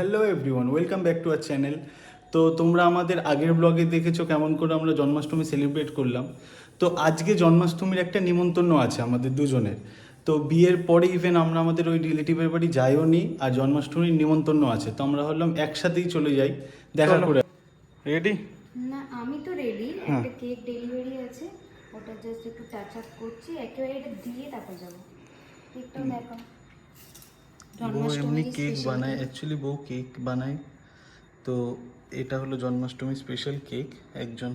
Hello everyone, welcome back to our channel. তো তোমরা আমাদের আগের ব্লগে দেখেছো কেমন করে আমরা জন্মাষ্টমী সেলিব্রেট করলাম। তো আজকে জন্মাষ্টমীর একটা নিমন্ত্রণ আছে আমাদের দুজনের। তো বিয়ের পরে ইভেন আমরা আমাদের ওই রিলেটিভের বাড়ি যাইও নি, আর জন্মাষ্টমীর নিমন্ত্রণ আছে, তো আমরা ভাবলাম একসাথেই চলে যাই দেখা করে। রেডি? না, আমি তো রেডি। হ্যাঁ। একটা কেক ডেলিভারি আছে, ওটা জাস্ট একটু চাচাপ করছি, একেবারে এটা দিয়ে তারপর যাবো। কেকটাও দেখো, বউ এমনি কেক special বানায়, cake। অ্যাকচুয়ালি বউ কেক বানায়। তো এটা হলো জন্মাষ্টমী স্পেশাল কেক, একজন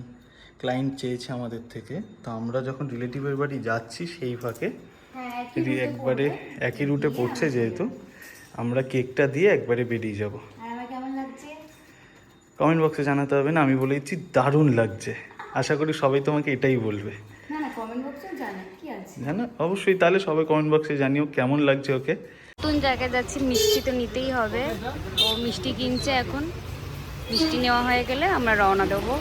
ক্লায়েন্ট চেয়েছে আমাদের থেকে। তো আমরা যখন রিলেটিভের বাড়ি যাচ্ছি সেই ফাঁকে হ্যাঁ, একই route এ একবারে পড়বে। একই রুটে দিয়ে পড়ছে আমরা যেহেতু, বেরোবো। আমরা কেকটা দিয়ে একবারে বেরিয়ে যাব। আর আমার কেমন লাগছে? কমেন্ট বক্সে জানাতে হবে না, আমি বলে দিচ্ছি দারুণ লাগছে। আশা করি সবাই তোমাকে এটাই বলবে। না না, কমেন্ট বক্সে জানা কি আছে। জানো অবশ্যই, তাহলে সবাই কমেন্ট বক্সে জানিও কেমন লাগছে ওকে। নতুন জায়গায় যাচ্ছি, মিষ্টি তো নিতেই হবে। ও মিষ্টি কিনছে এখন, মিষ্টি নেওয়া হয়ে গেলে আমরা রওনা দেবো।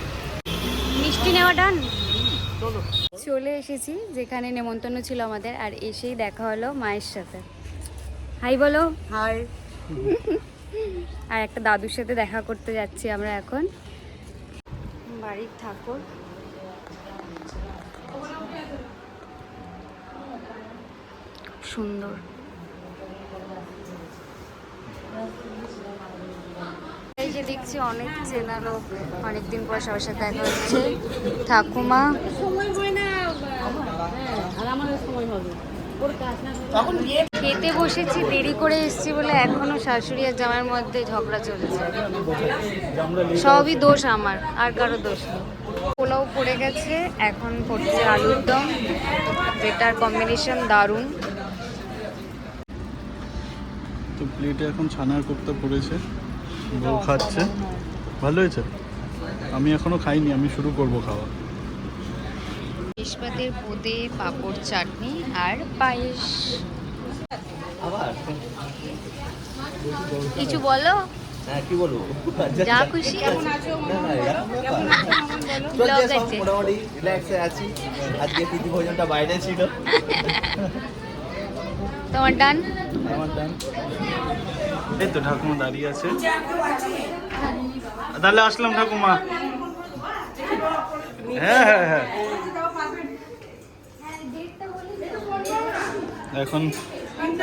মিষ্টি নেওয়া ডান। চলে এসেছি যেখানে নেমন্তন্ন ছিল আমাদের, আর এসেই দেখা হলো মায়ের সাথে। হাই বলো। হাই। আর একটা দাদুর সাথে দেখা করতে যাচ্ছি আমরা এখন। বাড়ির ঠাকুর, সুন্দর। এই যে দেখছি অনেক চেনা লোক, অনেকদিন পর সবার সাথে দেখা হচ্ছে। ঠাকুমা, খেতে বসেছি, দেরি করে এসেছি বলে এখনো শাশুড়ি আর জামাইয়ের মধ্যে ঝগড়া চলছে। সবই দোষ আমার, আর কারো দোষ নেই। পোলাও পড়ে গেছে, এখন পড়ছে আলুর দম, যেটার কম্বিনেশন দারুণ। তো প্লেটে এখন ছানার কোপ্তা পড়েছে, বউ খাচ্ছে। ভালো হয়েছে? আমি এখনো খাইনি, আমি শুরু করব খাওয়া। তেজপাতের বোঁদে, পাঁপড়, চাটনি আর পায়েস। কিছু বলো। হ্যাঁ, কি বলবো? যা খুশি। ব্লগ আছে। মোটামুটি রিল্যাক্সে আছি। আজকে প্রীতি ভোজনটা বাইরে ছিল। তোমার ডান। আমার ডান। এই তো ঠাকুমা দাঁড়িয়ে আছে, তাহলে আসলাম ঠাকুমা। হ্যাঁ হ্যাঁ হ্যাঁ। এখন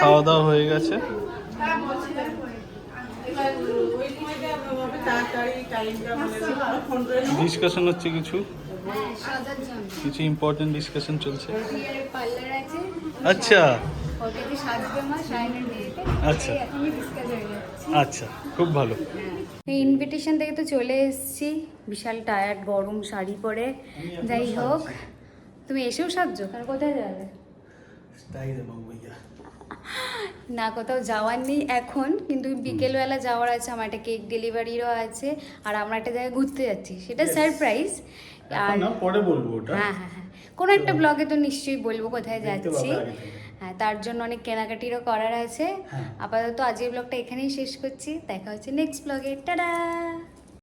খাওয়া দাওয়া হয়ে গেছে। ডিসকাশন হচ্ছে কিছু কিছু ইম্পর্টেন্ট ডিসকাশন চলছে। আচ্ছা আচ্ছা আচ্ছা, খুব ভালো। ইনভিটেশন থেকে তো চলে এসেছি, বিশাল টায়ার্ড, গরম শাড়ি পরে। যাই হোক, তুমি এসেও সাজছো, আর কোথায় যাবে? না, কোথাও যাওয়ার নেই এখন, কিন্তু বিকেলবেলা যাওয়ার আছে, আমার একটা কেক ডেলিভারিরও আছে, আর আমরা একটা জায়গায় ঘুরতে যাচ্ছি, সেটা সারপ্রাইজ। আর পরে বলবো ওটা। হ্যাঁ হ্যাঁ হ্যাঁ, কোনো একটা ব্লগে তো নিশ্চয়ই বলবো কোথায় যাচ্ছি। হ্যাঁ, তার জন্য অনেক কেনাকাটিরও করার আছে। আপাতত আজকের ব্লগটা এখানেই শেষ করছি, দেখা হচ্ছে নেক্সট ব্লগে। টাটা।